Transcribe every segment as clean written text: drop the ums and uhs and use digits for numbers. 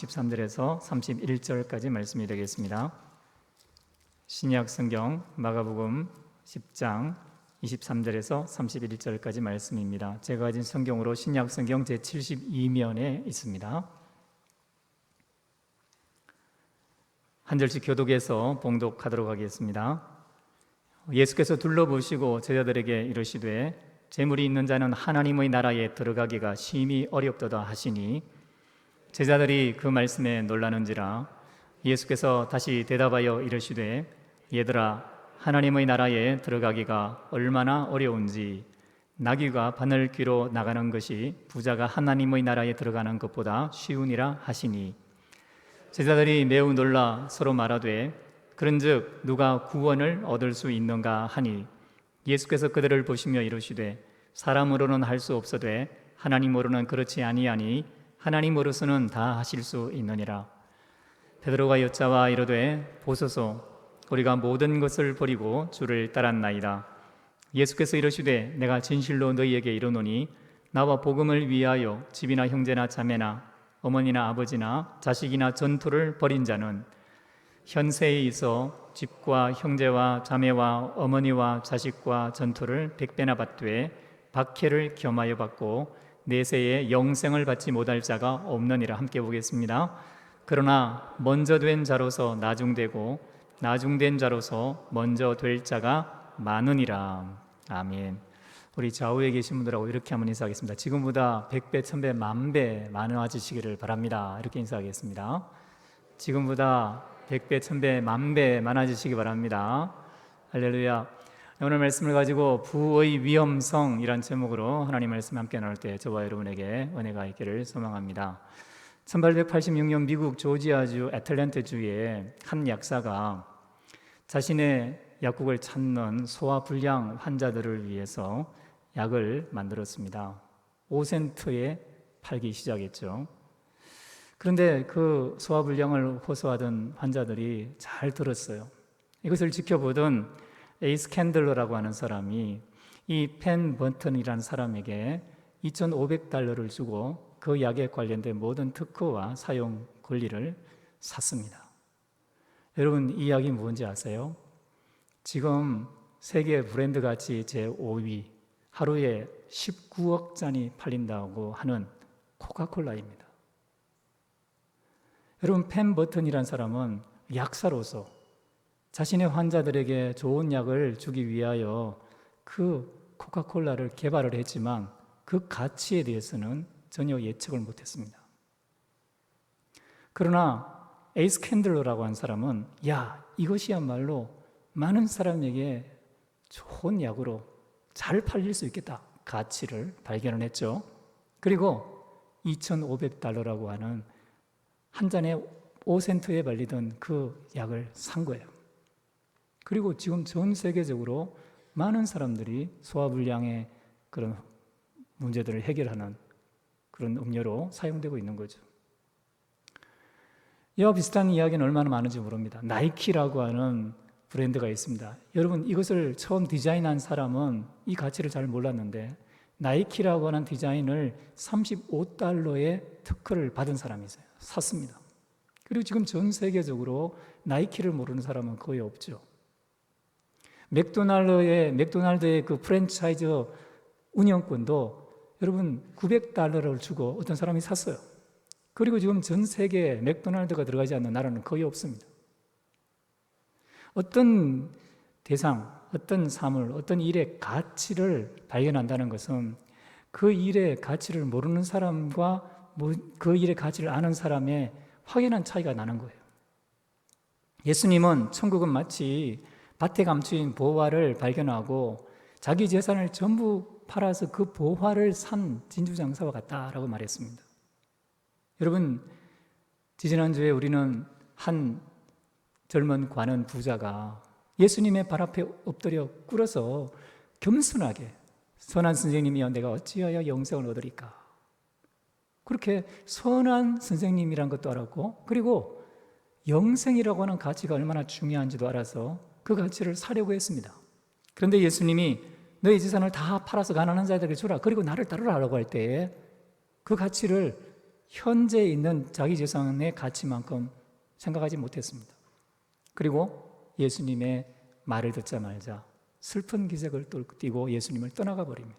13절에서 31절까지 말씀이 되겠습니다. 신약 성경 마가복음 10장 23절에서 31절까지 말씀입니다. 제가 가진 성경으로 신약 성경 제72면에 있습니다. 한 절씩 교독해서 봉독하도록 하겠습니다. 예수께서 둘러보시고 제자들에게 이르시되 재물이 있는 자는 하나님의 나라에 들어가기가 심히 어렵도다 하시니 제자들이 그 말씀에 놀라는지라. 예수께서 다시 대답하여 이르시되 얘들아, 하나님의 나라에 들어가기가 얼마나 어려운지 나귀가 바늘 귀로 나가는 것이 부자가 하나님의 나라에 들어가는 것보다 쉬우니라 하시니, 제자들이 매우 놀라 서로 말하되 그런즉 누가 구원을 얻을 수 있는가 하니, 예수께서 그들을 보시며 이르시되 사람으로는 할 수 없어되 하나님으로는 그렇지 아니하니 하나님으로서는 다 하실 수 있느니라. 베드로가 여짜와 이르되 보소서, 우리가 모든 것을 버리고 주를 따랐나이다. 예수께서 이르시되 내가 진실로 너희에게 이르노니 나와 복음을 위하여 집이나 형제나 자매나 어머니나 아버지나 자식이나 전토를 벌인 자는 현세에 있어 집과 형제와 자매와 어머니와 자식과 전토를 100배나 받되 박해를 겸하여 받고 내세에 영생을 받지 못할 자가 없느니라. 함께 보겠습니다. 그러나 먼저 된 자로서 나중되고 나중된 자로서 먼저 될 자가 많으니라. 아멘. 우리 좌우에 계신 분들하고 이렇게 한번 인사하겠습니다. 지금보다 100배, 1000배, 만배 많아지시기를 바랍니다. 이렇게 인사하겠습니다. 지금보다 100배, 1000배, 만배 많아지시기 바랍니다. 할렐루야. 오늘 말씀을 가지고 부의 위험성이란 제목으로 하나님 말씀 함께 나눌 때 저와 여러분에게 은혜가 있기를 소망합니다. 1886년 미국 조지아주 애틀랜타주의 한 약사가 자신의 약국을 찾는 소화불량 환자들을 위해서 약을 만들었습니다. 5센트에 팔기 시작했죠. 그런데 그 소화불량을 호소하던 환자들이 잘 들었어요. 이것을 지켜보던 에이스 캔들러라고 하는 사람이 이 펜 버튼이라는 사람에게 $2,500를 주고 그 약에 관련된 모든 특허와 사용 권리를 샀습니다. 여러분, 이 약이 뭔지 아세요? 지금 세계 브랜드 가치 제5위, 하루에 19억 잔이 팔린다고 하는 코카콜라입니다. 여러분, 펜 버튼이라는 사람은 약사로서 자신의 환자들에게 좋은 약을 주기 위하여 그 코카콜라를 개발을 했지만 그 가치에 대해서는 전혀 예측을 못했습니다. 그러나 에이스 캔들러라고 하는 사람은 이것이야말로 많은 사람에게 좋은 약으로 잘 팔릴 수 있겠다, 가치를 발견을 했죠. 그리고 $2,500라고 하는 한 잔에 5센트에 팔리던 그 약을 산 거예요. 그리고 지금 전 세계적으로 많은 사람들이 소화불량의 그런 문제들을 해결하는 그런 음료로 사용되고 있는 거죠. 이와 비슷한 이야기는 얼마나 많은지 모릅니다. 나이키라고 하는 브랜드가 있습니다. 여러분, 이것을 처음 디자인한 사람은 이 가치를 잘 몰랐는데 나이키라고 하는 디자인을 $35의 특허를 받은 사람이 있어요. 샀습니다. 그리고 지금 전 세계적으로 나이키를 모르는 사람은 거의 없죠. 맥도날드의 그 프랜차이즈 운영권도 여러분 $900를 주고 어떤 사람이 샀어요. 그리고 지금 전 세계에 맥도날드가 들어가지 않는 나라는 거의 없습니다. 어떤 대상, 어떤 사물, 어떤 일의 가치를 발견한다는 것은 그 일의 가치를 모르는 사람과 그 일의 가치를 아는 사람의 확연한 차이가 나는 거예요. 예수님은 천국은 마치 밭에 감추인 보화를 발견하고 자기 재산을 전부 팔아서 그 보화를 산 진주장사와 같다라고 말했습니다. 여러분, 지지난주에 우리는 한 젊은 관원 부자가 예수님의 발 앞에 엎드려 꿇어서 겸손하게 선한 선생님이여 내가 어찌하여 영생을 얻으리까, 그렇게 선한 선생님이란 것도 알았고 그리고 영생이라고 하는 가치가 얼마나 중요한지도 알아서 그 가치를 사려고 했습니다. 그런데 예수님이 너희 재산을 다 팔아서 가난한 자들에게 주라, 그리고 나를 따르라고 할 때에 그 가치를 현재 있는 자기 재산의 가치만큼 생각하지 못했습니다. 그리고 예수님의 말을 듣자마자 슬픈 기색을 띠고 예수님을 떠나가 버립니다.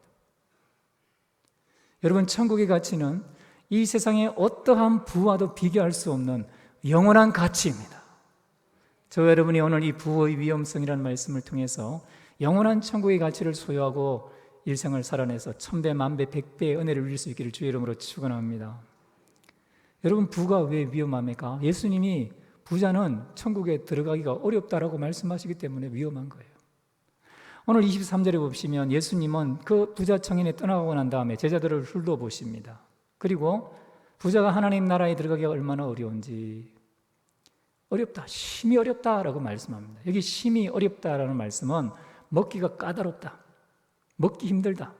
여러분, 천국의 가치는 이 세상의 어떠한 부와도 비교할 수 없는 영원한 가치입니다. 저 여러분이 오늘 이 부의 위험성이라는 말씀을 통해서 영원한 천국의 가치를 소유하고 일생을 살아내서 천배, 만배, 백배의 은혜를 누릴 수 있기를 주의 이름으로 축원합니다. 여러분, 부가 왜 위험합니까? 예수님이 부자는 천국에 들어가기가 어렵다라고 말씀하시기 때문에 위험한 거예요. 오늘 23절에 보시면 예수님은 그 부자 청년이 떠나가고 난 다음에 제자들을 훑어보십니다. 그리고 부자가 하나님 나라에 들어가기가 얼마나 어려운지, 어렵다, 심히 어렵다라고 말씀합니다. 여기 심히 어렵다라는 말씀은 먹기가 까다롭다, 먹기 힘들다.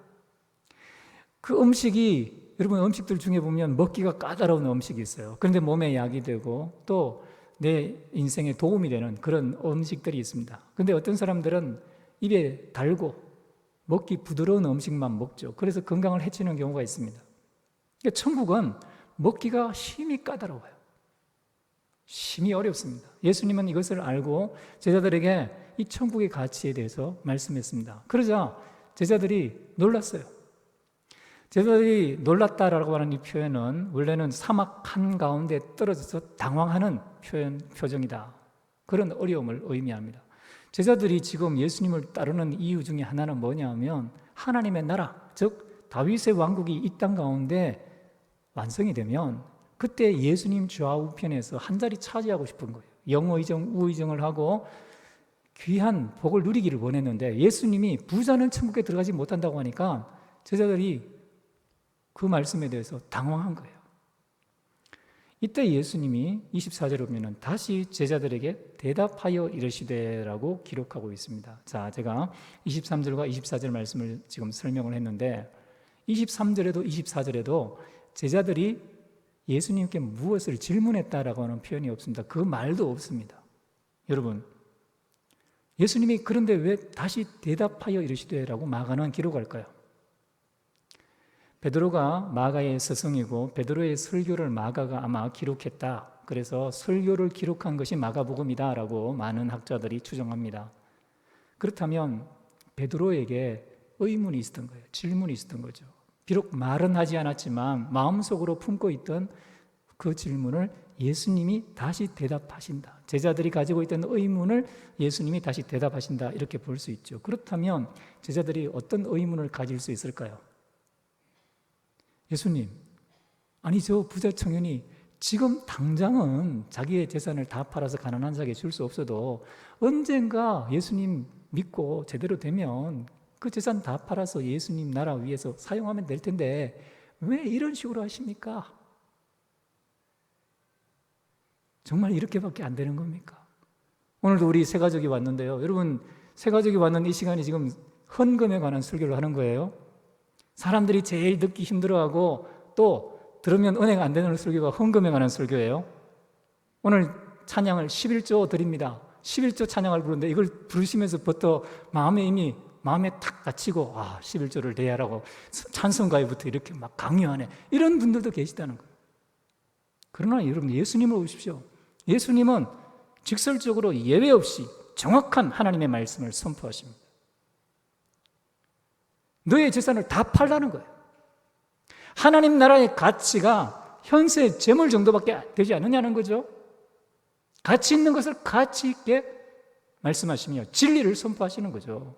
그 음식이, 여러분, 음식들 중에 보면 먹기가 까다로운 음식이 있어요. 그런데 몸에 약이 되고 또 내 인생에 도움이 되는 그런 음식들이 있습니다. 그런데 어떤 사람들은 입에 달고 먹기 부드러운 음식만 먹죠. 그래서 건강을 해치는 경우가 있습니다. 그러니까 천국은 먹기가 심히 까다로워요. 심히 어렵습니다. 예수님은 이것을 알고 제자들에게 이 천국의 가치에 대해서 말씀했습니다. 그러자 제자들이 놀랐어요. 제자들이 놀랐다라고 하는 이 표현은 원래는 사막 한가운데 떨어져서 당황하는 표정이다. 그런 어려움을 의미합니다. 제자들이 지금 예수님을 따르는 이유 중에 하나는 뭐냐면 하나님의 나라, 즉 다윗의 왕국이 이 땅 가운데 완성이 되면 그때 예수님 좌우편에서 한 자리 차지하고 싶은 거예요. 영의정, 우의정을 하고 귀한 복을 누리기를 원했는데 예수님이 부자는 천국에 들어가지 못한다고 하니까 제자들이 그 말씀에 대해서 당황한 거예요. 이때 예수님이 24절에 보면 다시 제자들에게 대답하여 이르시되라고 기록하고 있습니다. 자, 제가 23절과 24절 말씀을 지금 설명을 했는데 23절에도 24절에도 제자들이 예수님께 무엇을 질문했다라고 하는 표현이 없습니다. 그 말도 없습니다. 여러분, 예수님이 그런데 왜 다시 대답하여 이르시되라고 마가는 기록할까요? 베드로가 마가의 스승이고 베드로의 설교를 마가가 아마 기록했다. 그래서 설교를 기록한 것이 마가복음이다라고 많은 학자들이 추정합니다. 그렇다면 베드로에게 의문이 있었던 거예요. 질문이 있었던 거죠. 비록 말은 하지 않았지만 마음속으로 품고 있던 그 질문을 예수님이 다시 대답하신다. 제자들이 가지고 있던 의문을 예수님이 다시 대답하신다. 이렇게 볼 수 있죠. 그렇다면 제자들이 어떤 의문을 가질 수 있을까요? 예수님, 아니 저 부자 청년이 지금 당장은 자기의 재산을 다 팔아서 가난한 자에게 줄 수 없어도 언젠가 예수님 믿고 제대로 되면 그 재산 다 팔아서 예수님 나라 위해서 사용하면 될 텐데 왜 이런 식으로 하십니까? 정말 이렇게밖에 안 되는 겁니까? 오늘도 우리 세 가족이 왔는데요. 여러분, 세 가족이 왔는 이 시간이 지금 헌금에 관한 설교를 하는 거예요. 사람들이 제일 듣기 힘들어하고 또 들으면 은혜가 안 되는 설교가 헌금에 관한 설교예요. 오늘 찬양을 11조 드립니다. 11조 찬양을 부르는데 이걸 부르시면서부터 마음에 탁 닫히고 11조를 내야라고 찬송가에부터 이렇게 막 강요하네. 이런 분들도 계시다는 거예요. 그러나 여러분, 예수님을 보십시오. 예수님은 직설적으로 예외 없이 정확한 하나님의 말씀을 선포하십니다. 너의 재산을 다 팔라는 거예요. 하나님 나라의 가치가 현세 재물 정도밖에 되지 않느냐는 거죠. 가치 있는 것을 가치 있게 말씀하시며 진리를 선포하시는 거죠.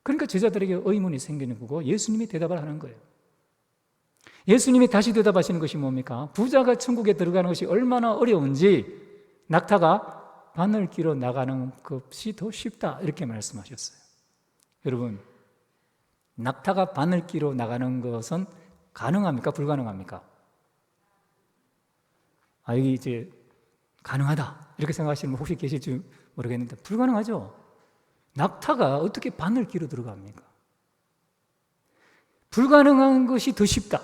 그러니까 제자들에게 의문이 생기는 거고 예수님이 대답을 하는 거예요. 예수님이 다시 대답하시는 것이 뭡니까? 부자가 천국에 들어가는 것이 얼마나 어려운지 낙타가 바늘 끼러 나가는 것이 더 쉽다, 이렇게 말씀하셨어요. 여러분, 낙타가 바늘 끼러 나가는 것은 가능합니까? 불가능합니까? 여기 이제 가능하다 이렇게 생각하시는 분 혹시 계실지 모르겠는데 불가능하죠. 낙타가 어떻게 바늘 끼러 들어갑니까? 불가능한 것이 더 쉽다.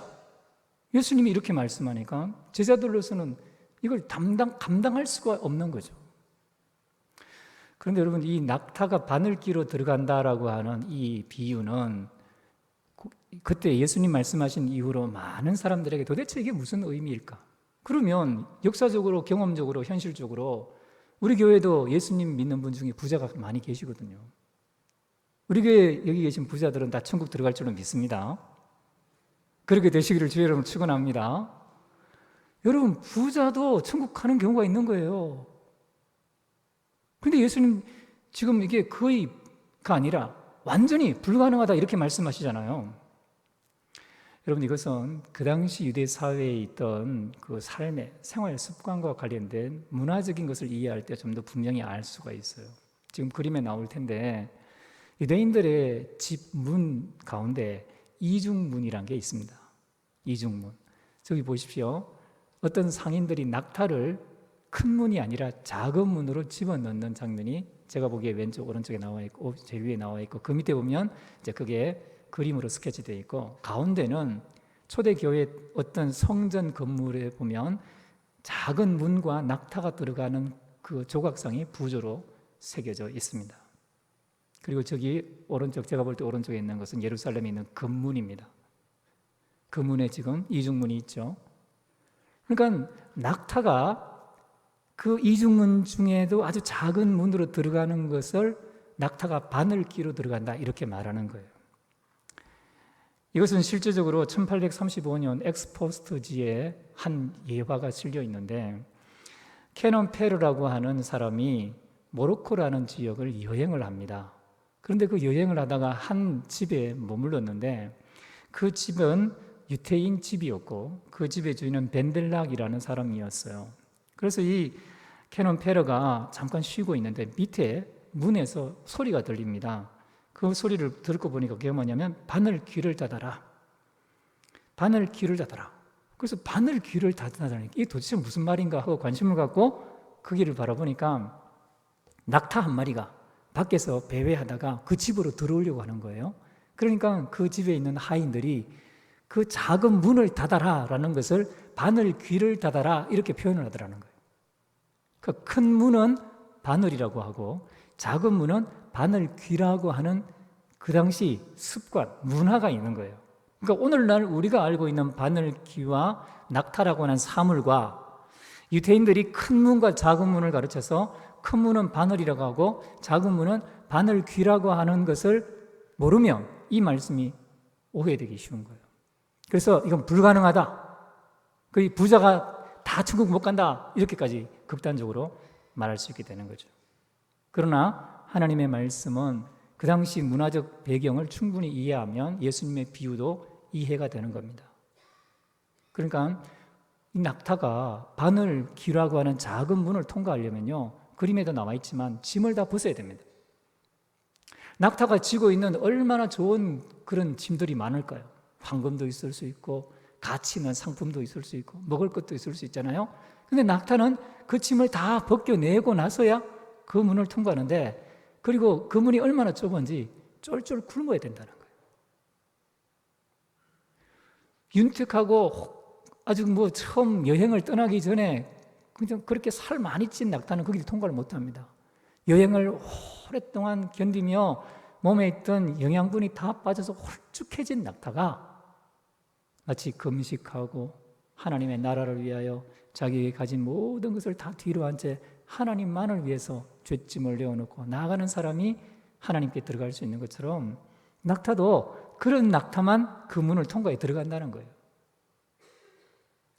예수님이 이렇게 말씀하니까 제자들로서는 이걸 감당할 수가 없는 거죠. 그런데 여러분, 이 낙타가 바늘 끼러 들어간다라고 하는 이 비유는 그때 예수님 말씀하신 이후로 많은 사람들에게 도대체 이게 무슨 의미일까? 그러면 역사적으로, 경험적으로, 현실적으로 우리 교회도 예수님 믿는 분 중에 부자가 많이 계시거든요. 우리 교회 여기 계신 부자들은 다 천국 들어갈 줄로 믿습니다. 그렇게 되시기를 주의 이름으로 축원합니다. 여러분, 부자도 천국 가는 경우가 있는 거예요. 근데 예수님 지금 이게 거의가 아니라 완전히 불가능하다 이렇게 말씀하시잖아요. 여러분, 이것은 그 당시 유대 사회에 있던 그 삶의 생활 습관과 관련된 문화적인 것을 이해할 때 좀 더 분명히 알 수가 있어요. 지금 그림에 나올 텐데 유대인들의 집 문 가운데 이중문이라는 게 있습니다. 이중문. 저기 보십시오. 어떤 상인들이 낙타를 큰 문이 아니라 작은 문으로 집어넣는 장면이 제가 보기에 왼쪽 오른쪽에 나와 있고 제 위에 나와 있고 그 밑에 보면 이제 그게 그림으로 스케치되어 있고 가운데는 초대교회 어떤 성전 건물에 보면 작은 문과 낙타가 들어가는 그 조각상이 부조로 새겨져 있습니다. 그리고 저기 오른쪽, 제가 볼 때 오른쪽에 있는 것은 예루살렘에 있는 금문입니다. 그 문에 지금 이중문이 있죠. 그러니까 낙타가 그 이중문 중에도 아주 작은 문으로 들어가는 것을 낙타가 바늘귀로 들어간다 이렇게 말하는 거예요. 이것은 실제적으로 1835년 엑스포스트지에 한 예화가 실려 있는데 캐논 페르라고 하는 사람이 모로코라는 지역을 여행을 합니다. 그런데 그 여행을 하다가 한 집에 머물렀는데 그 집은 유태인 집이었고 그 집의 주인은 벤델락이라는 사람이었어요. 그래서 이 캐논 페르가 잠깐 쉬고 있는데 밑에 문에서 소리가 들립니다. 그 소리를 듣고 보니까 그게 뭐냐면 바늘 귀를 닫아라. 바늘 귀를 닫아라. 그래서 바늘 귀를 닫아라니까 이게 도대체 무슨 말인가 하고 관심을 갖고 그 길을 바라보니까 낙타 한 마리가 밖에서 배회하다가 그 집으로 들어오려고 하는 거예요. 그러니까 그 집에 있는 하인들이 그 작은 문을 닫아라 라는 것을 바늘 귀를 닫아라 이렇게 표현을 하더라는 거예요. 그 큰 문은 바늘이라고 하고 작은 문은 바늘 귀라고 하는 그 당시 습관, 문화가 있는 거예요. 그러니까 오늘날 우리가 알고 있는 바늘 귀와 낙타라고 하는 사물과 유대인들이 큰 문과 작은 문을 가르쳐서 큰 문은 바늘이라고 하고 작은 문은 바늘 귀라고 하는 것을 모르면 이 말씀이 오해되기 쉬운 거예요. 그래서 이건 불가능하다. 그 부자가 다 천국 못 간다. 이렇게까지 극단적으로 말할 수 있게 되는 거죠. 그러나 하나님의 말씀은 그 당시 문화적 배경을 충분히 이해하면 예수님의 비유도 이해가 되는 겁니다. 그러니까 이 낙타가 바늘 귀라고 하는 작은 문을 통과하려면요, 그림에도 나와 있지만 짐을 다 벗어야 됩니다. 낙타가 지고 있는 얼마나 좋은 그런 짐들이 많을까요? 황금도 있을 수 있고 가치 있는 상품도 있을 수 있고 먹을 것도 있을 수 있잖아요. 근데 낙타는 그 짐을 다 벗겨내고 나서야 그 문을 통과하는데, 그리고 그 문이 얼마나 좁은지 쫄쫄 굶어야 된다는 거예요. 윤택하고 아주 처음 여행을 떠나기 전에 그냥 그렇게 살 많이 찐 낙타는 거기를 통과를 못합니다. 여행을 오랫동안 견디며 몸에 있던 영양분이 다 빠져서 홀쭉해진 낙타가 마치 금식하고 하나님의 나라를 위하여 자기가 가진 모든 것을 다 뒤로 한 채 하나님만을 위해서 쇳짐을 내어놓고 나아가는 사람이 하나님께 들어갈 수 있는 것처럼 낙타도 그런 낙타만 그 문을 통과해 들어간다는 거예요.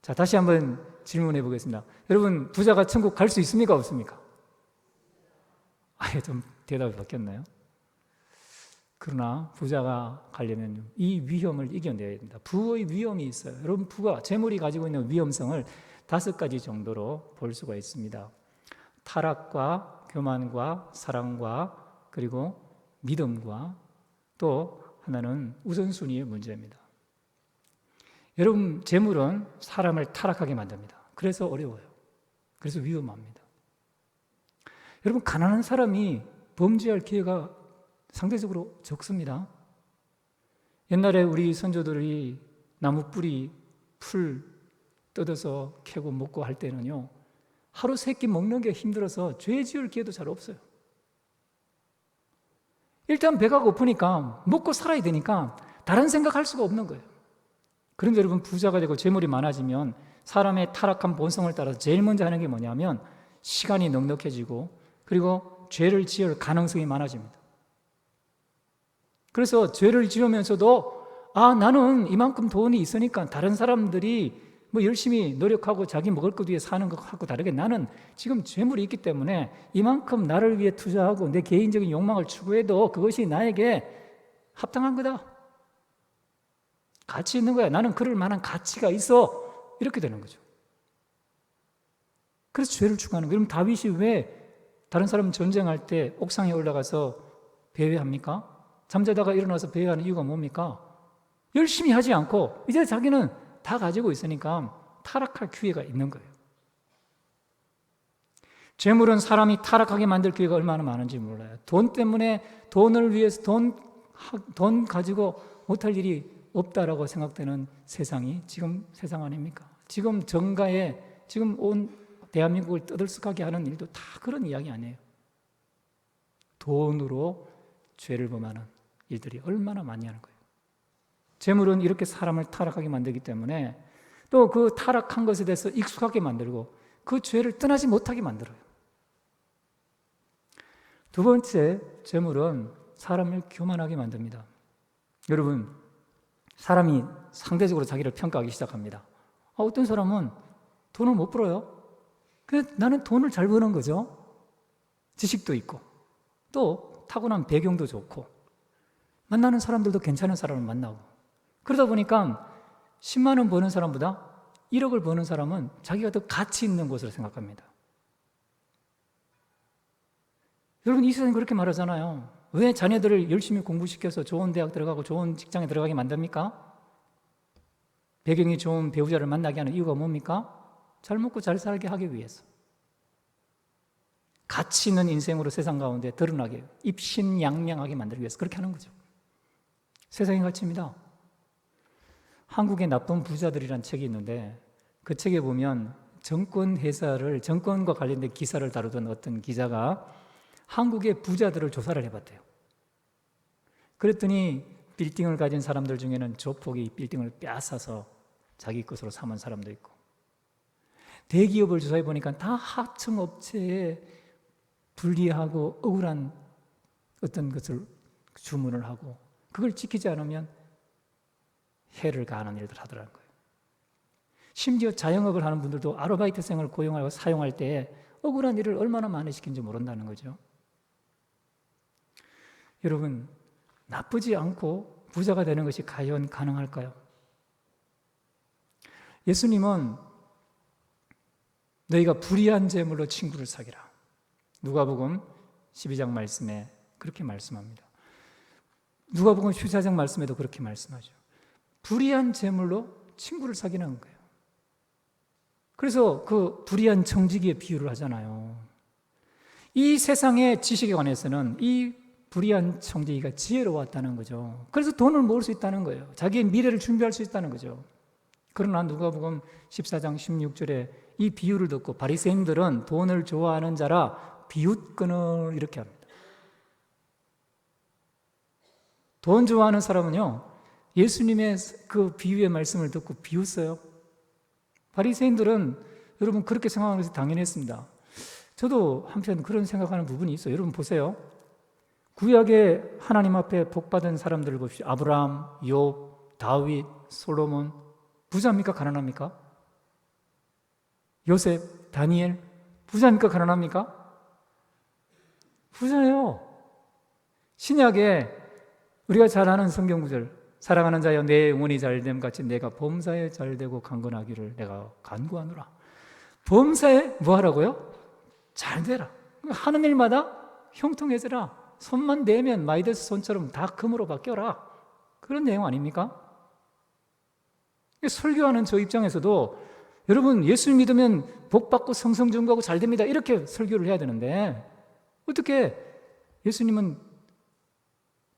자, 다시 한번 질문해 보겠습니다. 여러분, 부자가 천국 갈 수 있습니까? 없습니까? 아예 좀 대답이 바뀌었나요? 그러나 부자가 가려면 이 위험을 이겨내야 됩니다. 부의 위험이 있어요. 여러분, 부가, 재물이 가지고 있는 위험성을 5가지 정도로 볼 수가 있습니다. 타락과 교만과 사랑과 그리고 믿음과 또 하나는 우선순위의 문제입니다. 여러분, 재물은 사람을 타락하게 만듭니다. 그래서 어려워요. 그래서 위험합니다. 여러분, 가난한 사람이 범죄할 기회가 상대적으로 적습니다. 옛날에 우리 선조들이 나무 뿌리, 풀 뜯어서 캐고 먹고 할 때는요, 하루 3끼 먹는 게 힘들어서 죄 지을 기회도 잘 없어요. 일단 배가 고프니까 먹고 살아야 되니까 다른 생각할 수가 없는 거예요. 그런데 여러분, 부자가 되고 재물이 많아지면 사람의 타락한 본성을 따라서 제일 먼저 하는 게 뭐냐면 시간이 넉넉해지고 그리고 죄를 지을 가능성이 많아집니다. 그래서 죄를 지으면서도 나는 이만큼 돈이 있으니까 다른 사람들이 뭐 열심히 노력하고 자기 먹을 것 위해 사는 것하고 다르게 나는 지금 재물이 있기 때문에 이만큼 나를 위해 투자하고 내 개인적인 욕망을 추구해도 그것이 나에게 합당한 거다. 가치 있는 거야. 나는 그럴 만한 가치가 있어. 이렇게 되는 거죠. 그래서 죄를 추구하는 거예요. 그럼 다윗이 왜 다른 사람 전쟁할 때 옥상에 올라가서 배회합니까? 잠자다가 일어나서 배회하는 이유가 뭡니까? 열심히 하지 않고 이제 자기는 다 가지고 있으니까 타락할 기회가 있는 거예요. 재물은 사람이 타락하게 만들 기회가 얼마나 많은지 몰라요. 돈 때문에 돈을 위해서 돈 가지고 못할 일이 없다라고 생각되는 세상이 지금 세상 아닙니까? 지금 정가에 지금 온 대한민국을 떠들썩하게 하는 일도 다 그런 이야기 아니에요. 돈으로 죄를 범하는 일들이 얼마나 많이 하는 거예요. 재물은 이렇게 사람을 타락하게 만들기 때문에 또 그 타락한 것에 대해서 익숙하게 만들고 그 죄를 떠나지 못하게 만들어요. 두 번째, 재물은 사람을 교만하게 만듭니다. 여러분, 사람이 상대적으로 자기를 평가하기 시작합니다. 어떤 사람은 돈을 못 벌어요. 근데 나는 돈을 잘 버는 거죠. 지식도 있고 또 타고난 배경도 좋고 만나는 사람들도 괜찮은 사람을 만나고 그러다 보니까 10만 원 버는 사람보다 1억을 버는 사람은 자기가 더 가치 있는 것으로 생각합니다. 여러분, 이 세상이 그렇게 말하잖아요. 왜 자녀들을 열심히 공부시켜서 좋은 대학 들어가고 좋은 직장에 들어가게 만듭니까? 배경이 좋은 배우자를 만나게 하는 이유가 뭡니까? 잘 먹고 잘 살게 하기 위해서. 가치 있는 인생으로 세상 가운데 드러나게 입신양명하게 만들기 위해서 그렇게 하는 거죠. 세상의 가치입니다. 한국의 나쁜 부자들이라는 책이 있는데 그 책에 보면 정권과 관련된 기사를 다루던 어떤 기자가 한국의 부자들을 조사를 해봤대요. 그랬더니 빌딩을 가진 사람들 중에는 조폭이 빌딩을 빼앗아서 자기 것으로 삼은 사람도 있고 대기업을 조사해 보니까 다 하청업체에 불리하고 억울한 어떤 것을 주문을 하고 그걸 지키지 않으면 해를 가하는 일들 하더라는 거예요. 심지어 자영업을 하는 분들도 아르바이트생을 고용하고 사용할 때 억울한 일을 얼마나 많이 시킨지 모른다는 거죠. 여러분, 나쁘지 않고 부자가 되는 것이 과연 가능할까요? 예수님은 너희가 불의한 재물로 친구를 사귀라. 누가복음 12장 말씀에 그렇게 말씀합니다. 누가복음 14장 말씀에도 그렇게 말씀하죠. 불의한 재물로 친구를 사귀는 거예요. 그래서 그 불의한 청지기의 비유를 하잖아요. 이 세상의 지식에 관해서는 이 불의한 청지기가 지혜로웠다는 거죠. 그래서 돈을 모을 수 있다는 거예요. 자기의 미래를 준비할 수 있다는 거죠. 그러나 누가복음 14장 16절에 이 비유를 듣고 바리새인들은 돈을 좋아하는 자라 비웃거늘 이렇게 합니다. 돈 좋아하는 사람은요, 예수님의 그 비유의 말씀을 듣고 비웃어요. 바리새인들은 여러분 그렇게 생각하는 것이 당연했습니다. 저도 한편 그런 생각하는 부분이 있어요. 여러분 보세요. 구약에 하나님 앞에 복받은 사람들을 봅시다. 아브라함, 욥, 다윗, 솔로몬. 부자입니까? 가난합니까? 요셉, 다니엘. 부자입니까? 가난합니까? 부자예요. 신약에 우리가 잘 아는 성경 구절, 사랑하는 자여 내 영혼이 잘됨 같이 내가 범사에 잘되고 강건하기를 내가 간구하노라. 범사에 뭐 하라고요? 잘되라. 하는 일마다 형통해져라. 손만 대면 마이데스 손처럼 다 금으로 바뀌어라. 그런 내용 아닙니까? 설교하는 저 입장에서도 여러분 예수 믿으면 복받고 성성증거하고 잘됩니다 이렇게 설교를 해야 되는데 어떻게 예수님은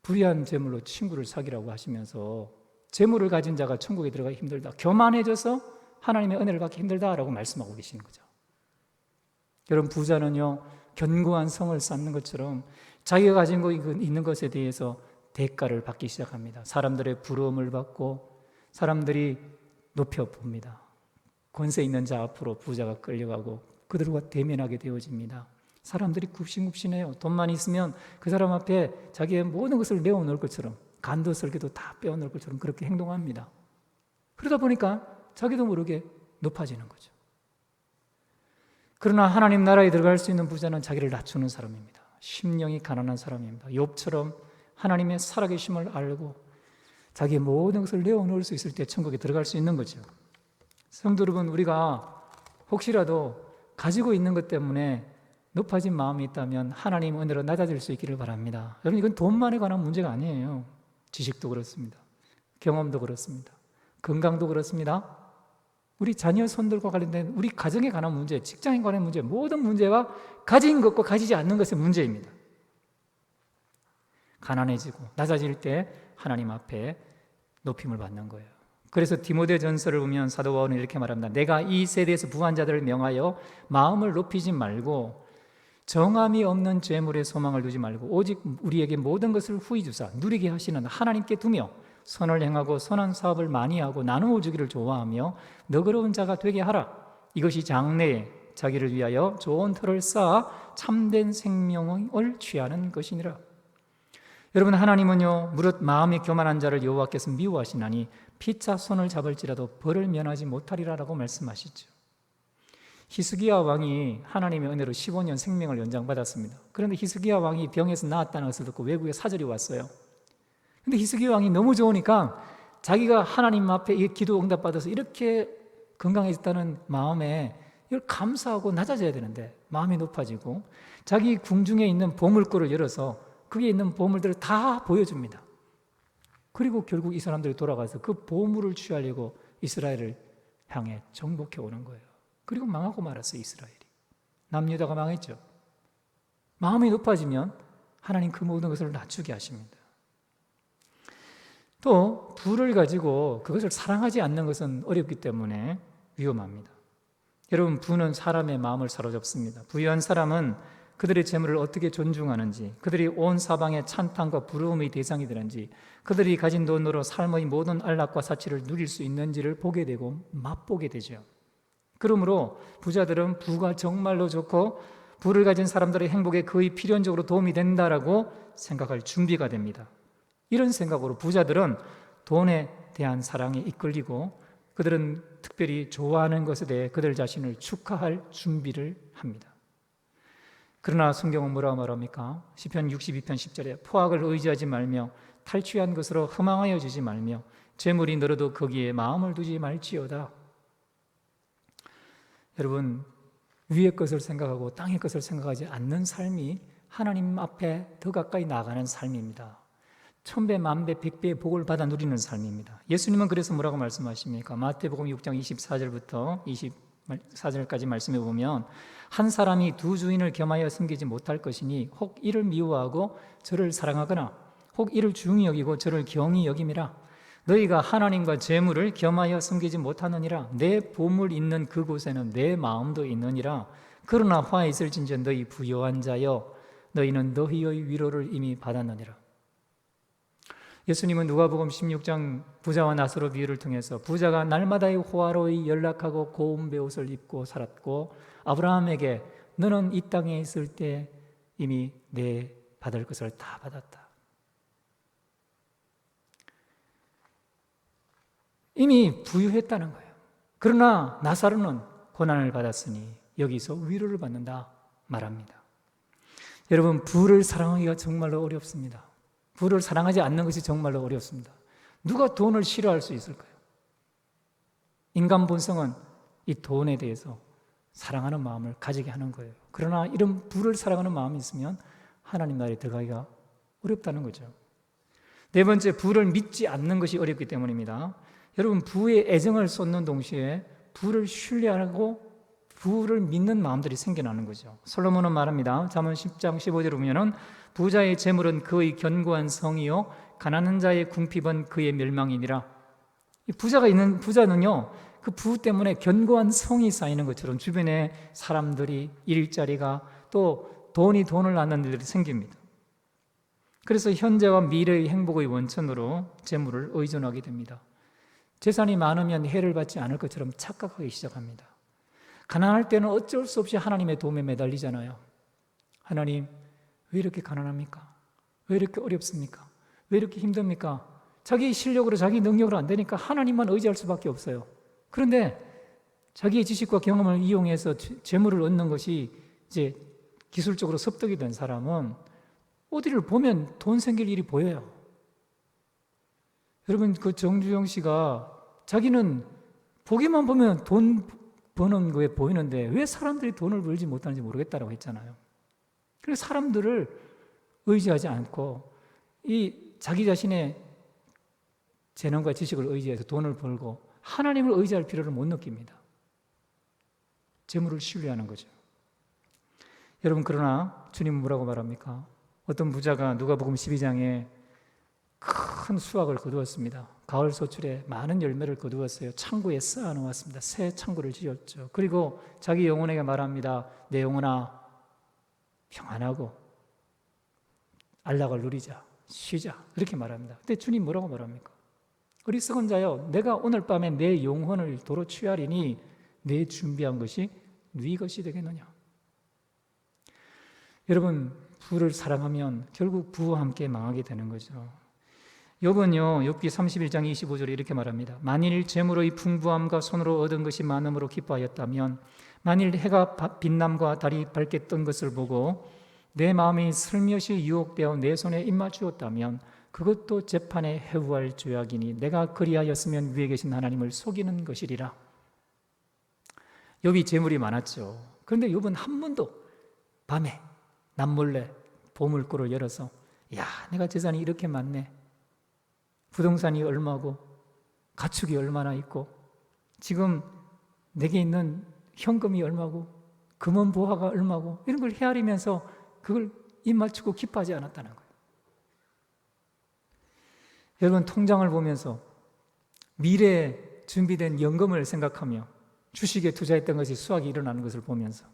불의한 재물로 친구를 사귀라고 하시면서 재물을 가진 자가 천국에 들어가기 힘들다, 교만해져서 하나님의 은혜를 받기 힘들다라고 말씀하고 계시는 거죠. 여러분 부자는요 견고한 성을 쌓는 것처럼 자기가 가진 거 있는 것에 대해서 대가를 받기 시작합니다. 사람들의 부러움을 받고 사람들이 높여봅니다. 권세 있는 자 앞으로 부자가 끌려가고 그들과 대면하게 되어집니다. 사람들이 굽신굽신해요. 돈만 있으면 그 사람 앞에 자기의 모든 것을 내어놓을 것처럼, 간도 설계도 다 빼어놓을 것처럼 그렇게 행동합니다. 그러다 보니까 자기도 모르게 높아지는 거죠. 그러나 하나님 나라에 들어갈 수 있는 부자는 자기를 낮추는 사람입니다. 심령이 가난한 사람입니다. 욥처럼 하나님의 살아계심을 알고 자기의 모든 것을 내어놓을 수 있을 때 천국에 들어갈 수 있는 거죠. 성도 여러분, 우리가 혹시라도 가지고 있는 것 때문에 높아진 마음이 있다면 하나님 은혜로 낮아질 수 있기를 바랍니다. 여러분, 이건 돈만에 관한 문제가 아니에요. 지식도 그렇습니다. 경험도 그렇습니다. 건강도 그렇습니다. 우리 자녀 손들과 관련된 우리 가정에 관한 문제, 직장에 관한 문제, 모든 문제와 가진 것과 가지지 않는 것의 문제입니다. 가난해지고 낮아질 때 하나님 앞에 높임을 받는 거예요. 그래서 디모데전서를 보면 사도 바울은 이렇게 말합니다. 내가 이 세대에서 부한 자들을 명하여 마음을 높이지 말고 정함이 없는 재물에 소망을 두지 말고 오직 우리에게 모든 것을 후히 주사 누리게 하시는 하나님께 두며 선을 행하고 선한 사업을 많이 하고 나누어 주기를 좋아하며 너그러운 자가 되게 하라. 이것이 장래에 자기를 위하여 좋은 터를 쌓아 참된 생명을 취하는 것이니라. 여러분, 하나님은요 무릇 마음이 교만한 자를 여호와께서 미워하시나니 피차 손을 잡을지라도 벌을 면하지 못하리라라고 말씀하시죠. 히스기야 왕이 하나님의 은혜로 15년 생명을 연장받았습니다. 그런데 히스기야 왕이 병에서 나았다는 것을 듣고 외국에 사절이 왔어요. 근데 히스기야 왕이 너무 좋으니까 자기가 하나님 앞에 기도 응답받아서 이렇게 건강해졌다는 마음에 이걸 감사하고 낮아져야 되는데 마음이 높아지고 자기 궁중에 있는 보물고를 열어서 거기에 있는 보물들을 다 보여줍니다. 그리고 결국 이 사람들이 돌아가서 그 보물을 취하려고 이스라엘을 향해 정복해 오는 거예요. 그리고 망하고 말았어요. 이스라엘이. 남유다가 망했죠. 마음이 높아지면 하나님 그 모든 것을 낮추게 하십니다. 또 부를 가지고 그것을 사랑하지 않는 것은 어렵기 때문에 위험합니다. 여러분, 부는 사람의 마음을 사로잡습니다. 부유한 사람은 그들의 재물을 어떻게 존중하는지, 그들이 온 사방에 찬탄과 부러움의 대상이 되는지, 그들이 가진 돈으로 삶의 모든 안락과 사치를 누릴 수 있는지를 보게 되고 맛보게 되죠. 그러므로 부자들은 부가 정말로 좋고 부를 가진 사람들의 행복에 거의 필연적으로 도움이 된다라고 생각할 준비가 됩니다. 이런 생각으로 부자들은 돈에 대한 사랑에 이끌리고 그들은 특별히 좋아하는 것에 대해 그들 자신을 축하할 준비를 합니다. 그러나 성경은 뭐라고 말합니까? 시편 62편 10절에 포악을 의지하지 말며 탈취한 것으로 허망하여 지지 말며 재물이 늘어도 거기에 마음을 두지 말지어다. 여러분, 위의 것을 생각하고 땅의 것을 생각하지 않는 삶이 하나님 앞에 더 가까이 나아가는 삶입니다. 천배, 만배, 백배의 복을 받아 누리는 삶입니다. 예수님은 그래서 뭐라고 말씀하십니까? 마태복음 6장 24절부터 24절까지 말씀해 보면 한 사람이 두 주인을 겸하여 섬기지 못할 것이니 혹 이를 미워하고 저를 사랑하거나 혹 이를 중히 여기고 저를 경히 여김이라. 너희가 하나님과 재물을 겸하여 섬기지 못하느니라. 내 보물 있는 그곳에는 내 마음도 있느니라. 그러나 화 있을진저 너희 부요한 자여 너희는 너희의 위로를 이미 받았느니라. 예수님은 누가복음 16장 부자와 나사로 비유를 통해서 부자가 날마다의 호화로이 연락하고 고운 베옷을 입고 살았고 아브라함에게 너는 이 땅에 있을 때 이미 내 받을 것을 다 받았다. 이미 부유했다는 거예요. 그러나 나사로는 고난을 받았으니 여기서 위로를 받는다 말합니다. 여러분, 부를 사랑하기가 정말로 어렵습니다. 부를 사랑하지 않는 것이 정말로 어렵습니다. 누가 돈을 싫어할 수 있을까요? 인간 본성은 이 돈에 대해서 사랑하는 마음을 가지게 하는 거예요. 그러나 이런 부를 사랑하는 마음이 있으면 하나님 나라에 들어가기가 어렵다는 거죠. 네 번째, 부를 믿지 않는 것이 어렵기 때문입니다. 여러분, 부에 애정을 쏟는 동시에 부를 신뢰하고 부를 믿는 마음들이 생겨나는 거죠. 솔로몬은 말합니다. 잠언 10장 15절에 보면은 부자의 재물은 그의 견고한 성이요 가난한 자의 궁핍은 그의 멸망이니라. 부자는요 그 부 때문에 견고한 성이 쌓이는 것처럼 주변에 사람들이 일자리가 또 돈을 낳는 일들이 생깁니다. 그래서 현재와 미래의 행복의 원천으로 재물을 의존하게 됩니다. 재산이 많으면 해를 받지 않을 것처럼 착각하기 시작합니다. 가난할 때는 어쩔 수 없이 하나님의 도움에 매달리잖아요. 하나님, 왜 이렇게 가난합니까? 왜 이렇게 어렵습니까? 왜 이렇게 힘듭니까? 자기 실력으로, 자기 능력으로 안 되니까 하나님만 의지할 수밖에 없어요. 그런데 자기의 지식과 경험을 이용해서 재물을 얻는 것이 이제 기술적으로 습득이 된 사람은 어디를 보면 돈 생길 일이 보여요. 여러분, 그 정주영 씨가 자기는 보기만 보면 돈 버는 거에 보이는데 왜 사람들이 돈을 벌지 못하는지 모르겠다라고 했잖아요. 그래서 사람들을 의지하지 않고 이 자기 자신의 재능과 지식을 의지해서 돈을 벌고 하나님을 의지할 필요를 못 느낍니다. 재물을 신뢰하는 거죠. 여러분, 그러나 주님은 뭐라고 말합니까? 어떤 부자가 누가복음 12장에 큰 수확을 거두었습니다. 가을 소출에 많은 열매를 거두었어요. 창고에 쌓아 놓았습니다. 새 창고를 지었죠. 그리고 자기 영혼에게 말합니다. 내 영혼아, 평안하고 안락을 누리자, 쉬자, 이렇게 말합니다. 근데 주님 뭐라고 말합니까? 어리석은 자여, 내가 오늘 밤에 내 영혼을 도로 취하리니 내 준비한 것이 네 것이 되겠느냐. 여러분, 부를 사랑하면 결국 부와 함께 망하게 되는 거죠. 욥은요, 욥기 31장 25절에 이렇게 말합니다. 만일 재물의 풍부함과 손으로 얻은 것이 많음으로 기뻐하였다면, 만일 해가 빛남과 달이 밝게 뜬 것을 보고 내 마음이 슬며시 유혹되어 내 손에 입맞추었다면 그것도 재판에 해부할 죄악이니 내가 그리하였으면 위에 계신 하나님을 속이는 것이리라. 욥이 재물이 많았죠. 그런데 욥은 한 번도 밤에 남몰래 보물고를 열어서 야, 내가 재산이 이렇게 많네, 부동산이 얼마고 가축이 얼마나 있고 지금 내게 있는 현금이 얼마고 금은 보화가 얼마고 이런 걸 헤아리면서 그걸 입맞추고 기뻐하지 않았다는 거예요. 여러분, 통장을 보면서 미래에 준비된 연금을 생각하며 주식에 투자했던 것이 수확이 일어나는 것을 보면서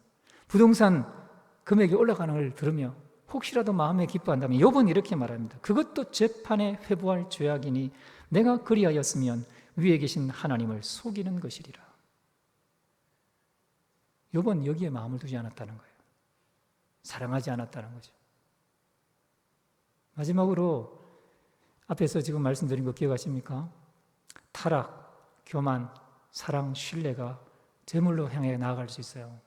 부동산 금액이 올라가는 걸 들으며 혹시라도 마음에 기뻐한다면 욥은 이렇게 말합니다. 그것도 재판에 회부할 죄악이니 내가 그리하였으면 위에 계신 하나님을 속이는 것이리라. 욥은 여기에 마음을 두지 않았다는 거예요. 사랑하지 않았다는 거죠. 마지막으로 앞에서 지금 말씀드린 거 기억하십니까? 타락, 교만, 사랑, 신뢰가 재물로 향해 나아갈 수 있어요.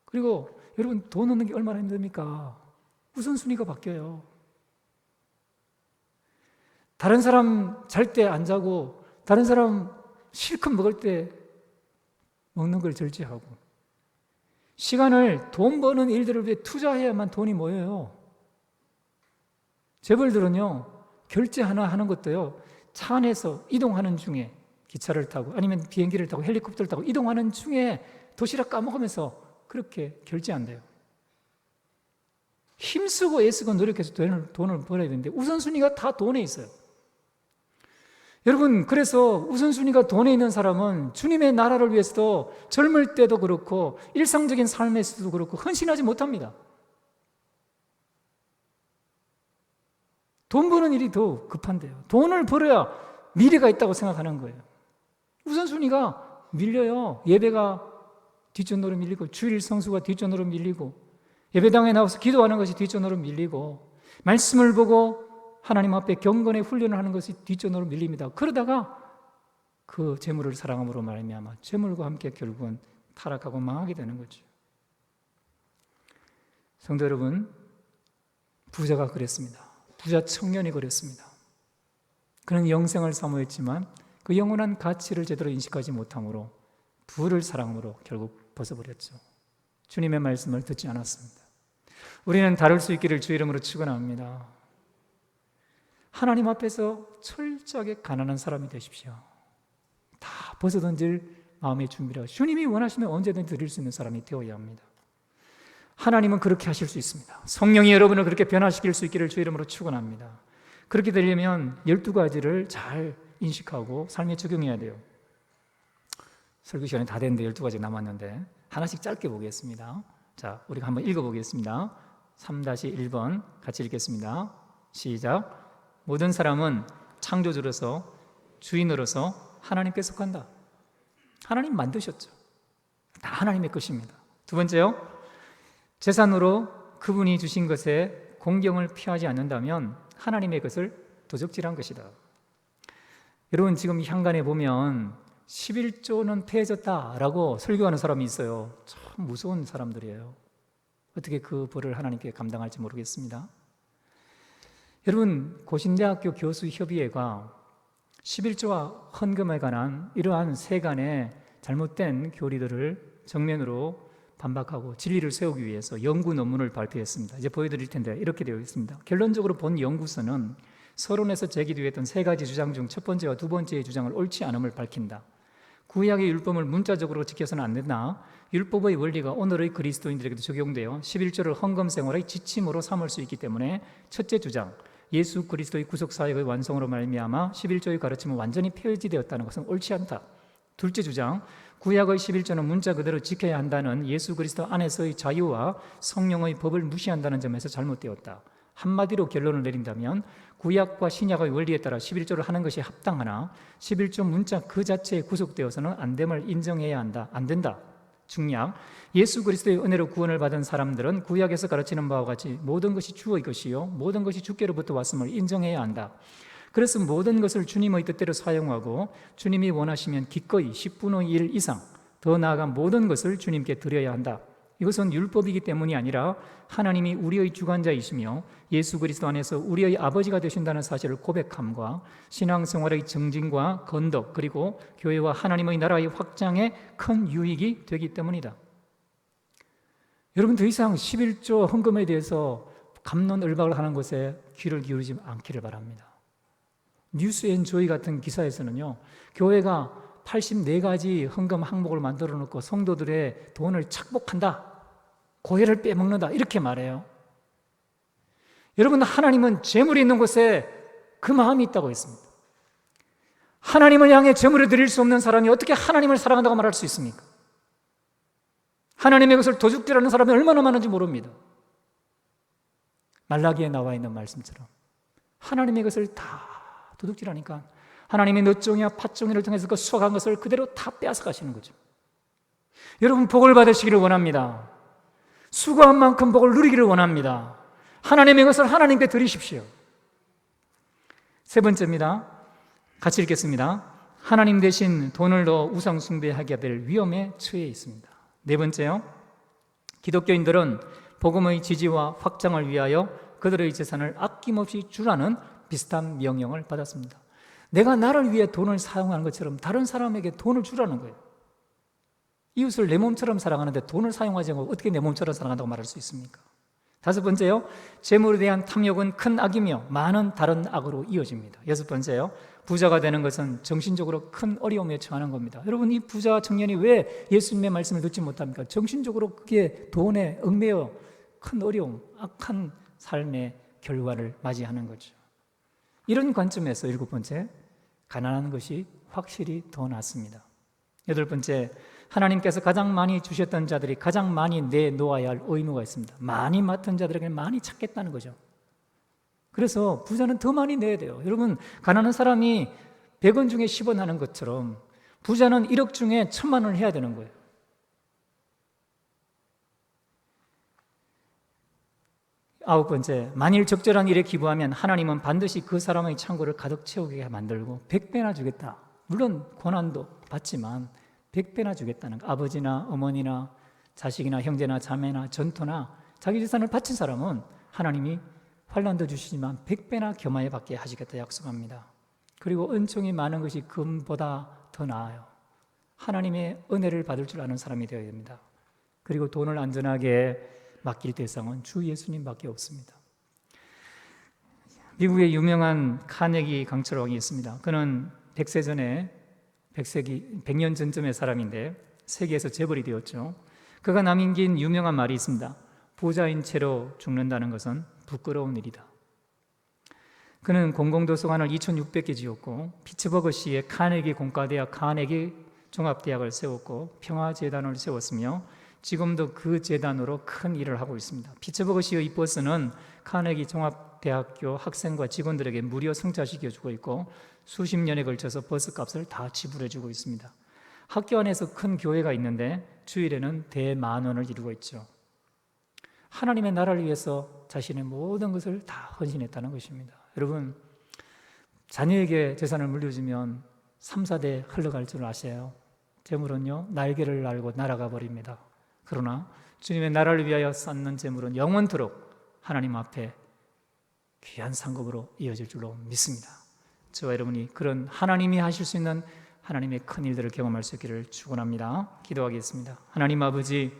그리고 여러분, 돈 얻는 게 얼마나 힘듭니까? 우선순위가 바뀌어요. 다른 사람 잘 때 안 자고 다른 사람 실컷 먹을 때 먹는 걸 절제하고 시간을 돈 버는 일들을 위해 투자해야만 돈이 모여요. 재벌들은요, 결제 하나 하는 것도요, 차 안에서 이동하는 중에 기차를 타고 아니면 비행기를 타고 헬리콥터를 타고 이동하는 중에 도시락 까먹으면서 그렇게 결제한대요. 힘쓰고 애쓰고 노력해서 돈을 벌어야 되는데 우선순위가 다 돈에 있어요. 여러분, 그래서 우선순위가 돈에 있는 사람은 주님의 나라를 위해서도 젊을 때도 그렇고 일상적인 삶에서도 그렇고 헌신하지 못합니다. 돈 버는 일이 더 급한데요. 돈을 벌어야 미래가 있다고 생각하는 거예요. 우선순위가 밀려요. 예배가 뒷전으로 밀리고 주일 성수가 뒷전으로 밀리고 예배당에 나와서 기도하는 것이 뒷전으로 밀리고 말씀을 보고 하나님 앞에 경건의 훈련을 하는 것이 뒷전으로 밀립니다. 그러다가 그 재물을 사랑함으로 말미암아 재물과 함께 결국은 타락하고 망하게 되는 거죠. 성도 여러분, 부자가 그랬습니다. 부자 청년이 그랬습니다. 그는 영생을 사모했지만 그 영원한 가치를 제대로 인식하지 못함으로 부를 사랑함으로 결국 벗어버렸죠. 주님의 말씀을 듣지 않았습니다. 우리는 다룰 수 있기를 주 이름으로 축원합니다. 하나님 앞에서 철저하게 가난한 사람이 되십시오. 다 벗어던질 마음의 준비라 주님이 원하시면 언제든지 드릴 수 있는 사람이 되어야 합니다. 하나님은 그렇게 하실 수 있습니다. 성령이 여러분을 그렇게 변화시킬 수 있기를 주 이름으로 축원합니다. 그렇게 되려면 12가지를 잘 인식하고 삶에 적용해야 돼요. 설교 시간이 다 됐는데 12가지 남았는데 하나씩 짧게 보겠습니다. 자, 우리가 한번 읽어보겠습니다. 3-1번 같이 읽겠습니다. 시작. 모든 사람은 창조주로서 주인으로서 하나님께 속한다. 하나님 만드셨죠. 다 하나님의 것입니다. 두 번째요, 재산으로 그분이 주신 것에 공경을 표하지 않는다면 하나님의 것을 도적질한 것이다. 여러분, 지금 향간에 보면 11조는 패해졌다라고 설교하는 사람이 있어요. 참 무서운 사람들이에요. 어떻게 그 벌을 하나님께 감당할지 모르겠습니다. 여러분, 고신대학교 교수협의회가 11조와 헌금에 관한 이러한 세간의 잘못된 교리들을 정면으로 반박하고 진리를 세우기 위해서 연구 논문을 발표했습니다. 이제 보여드릴 텐데 이렇게 되어 있습니다. 결론적으로 본 연구서는 서론에서 제기되었던 세 가지 주장 중 첫 번째와 두 번째의 주장을 옳지 않음을 밝힌다. 구약의 율법을 문자적으로 지켜서는 안 된다. 율법의 원리가 오늘의 그리스도인들에게도 적용되어 11조를 헌금 생활의 지침으로 삼을 수 있기 때문에 첫째 주장, 예수 그리스도의 구속사역의 완성으로 말미암아 11조의 가르침은 완전히 폐지되었다는 것은 옳지 않다. 둘째 주장, 구약의 11조는 문자 그대로 지켜야 한다는 예수 그리스도 안에서의 자유와 성령의 법을 무시한다는 점에서 잘못되었다. 한마디로 결론을 내린다면 구약과 신약의 원리에 따라 11조를 하는 것이 합당하나 11조 문자 그 자체에 구속되어서는 안 됨을 인정해야 한다. 안 된다. 중약, 예수 그리스도의 은혜로 구원을 받은 사람들은 구약에서 가르치는 바와 같이 모든 것이 주의 것이요 모든 것이 주께로부터 왔음을 인정해야 한다. 그래서 모든 것을 주님의 뜻대로 사용하고 주님이 원하시면 기꺼이 10분의 1 이상 더 나아가 모든 것을 주님께 드려야 한다. 이것은 율법이기 때문이 아니라 하나님이 우리의 주관자이시며 예수 그리스도 안에서 우리의 아버지가 되신다는 사실을 고백함과 신앙생활의 증진과 건덕 그리고 교회와 하나님의 나라의 확장에 큰 유익이 되기 때문이다. 여러분, 더 이상 11조 헌금에 대해서 갑론을박을 하는 것에 귀를 기울이지 않기를 바랍니다. 뉴스앤조이 같은 기사에서는요, 교회가 84가지 헌금 항목을 만들어 놓고 성도들의 돈을 착복한다, 고혜를 빼먹는다, 이렇게 말해요. 여러분, 하나님은 재물이 있는 곳에 그 마음이 있다고 했습니다. 하나님을 향해 재물을 드릴 수 없는 사람이 어떻게 하나님을 사랑한다고 말할 수 있습니까? 하나님의 것을 도둑질하는 사람이 얼마나 많은지 모릅니다. 말라기에 나와 있는 말씀처럼 하나님의 것을 다 도둑질하니까 하나님의 넛종이와 팥종이를 통해서 그 수확한 것을 그대로 다 빼앗아 가시는 거죠. 여러분, 복을 받으시기를 원합니다. 수고한 만큼 복을 누리기를 원합니다. 하나님의 것을 하나님께 드리십시오. 세 번째입니다. 같이 읽겠습니다. 하나님 대신 돈을 더 우상 숭배하게 될 위험에 처해 있습니다. 네 번째요, 기독교인들은 복음의 지지와 확장을 위하여 그들의 재산을 아낌없이 주라는 비슷한 명령을 받았습니다. 내가 나를 위해 돈을 사용하는 것처럼 다른 사람에게 돈을 주라는 거예요. 이웃을 내 몸처럼 사랑하는데 돈을 사용하지 않고 어떻게 내 몸처럼 사랑한다고 말할 수 있습니까? 다섯 번째요, 재물에 대한 탐욕은 큰 악이며 많은 다른 악으로 이어집니다. 여섯 번째요, 부자가 되는 것은 정신적으로 큰 어려움에 처하는 겁니다. 여러분, 이 부자 청년이 왜 예수님의 말씀을 듣지 못합니까? 정신적으로 그게 돈에 얽매여 큰 어려움, 악한 삶의 결과를 맞이하는 거죠. 이런 관점에서 일곱 번째, 가난한 것이 확실히 더 낫습니다. 여덟 번째, 하나님께서 가장 많이 주셨던 자들이 가장 많이 내놓아야 할 의무가 있습니다. 많이 맡은 자들에게 많이 찾겠다는 거죠. 그래서 부자는 더 많이 내야 돼요. 여러분, 가난한 사람이 100원 중에 10원 하는 것처럼 부자는 1억 중에 1000만 원을 해야 되는 거예요. 아홉 번째, 만일 적절한 일에 기부하면 하나님은 반드시 그 사람의 창고를 가득 채우게 만들고 100배나 주겠다. 물론 고난도 받지만 100배나 주겠다는 거. 아버지나 어머니나 자식이나 형제나 자매나 전토나 자기 재산을 바친 사람은 하나님이 환난도 주시지만 100배나 겸하여 받게 하시겠다 약속합니다. 그리고 은총이 많은 것이 금보다 더 나아요. 하나님의 은혜를 받을 줄 아는 사람이 되어야 됩니다. 그리고 돈을 안전하게 맡길 대상은 주 예수님밖에 없습니다. 미국의 유명한 카네기 강철왕이 있습니다. 그는 100세 전에 100년 전쯤의 사람인데 세계에서 재벌이 되었죠. 그가 남긴 유명한 말이 있습니다. 부자인 채로 죽는다는 것은 부끄러운 일이다. 그는 공공도서관을 2600개 지었고 피츠버그시의 카네기 공과대학 카네기 종합대학을 세웠고 평화재단을 세웠으며 지금도 그 재단으로 큰 일을 하고 있습니다. 피츠버그시의 버스는 카네기 종합 각 대학교 학생과 직원들에게 무료 승차시켜주고 있고 수십 년에 걸쳐서 버스값을 다 지불해주고 있습니다. 학교 안에서 큰 교회가 있는데 주일에는 대만원을 이루고 있죠. 하나님의 나라를 위해서 자신의 모든 것을 다 헌신했다는 것입니다. 여러분, 자녀에게 재산을 물려주면 3, 4대 흘러갈 줄 아세요? 재물은요, 날개를 날고 날아가 버립니다. 그러나 주님의 나라를 위하여 쌓는 재물은 영원토록 하나님 앞에 귀한 상급으로 이어질 줄로 믿습니다. 저와 여러분이 그런 하나님이 하실 수 있는 하나님의 큰 일들을 경험할 수 있기를 축원합니다. 기도하겠습니다. 하나님 아버지,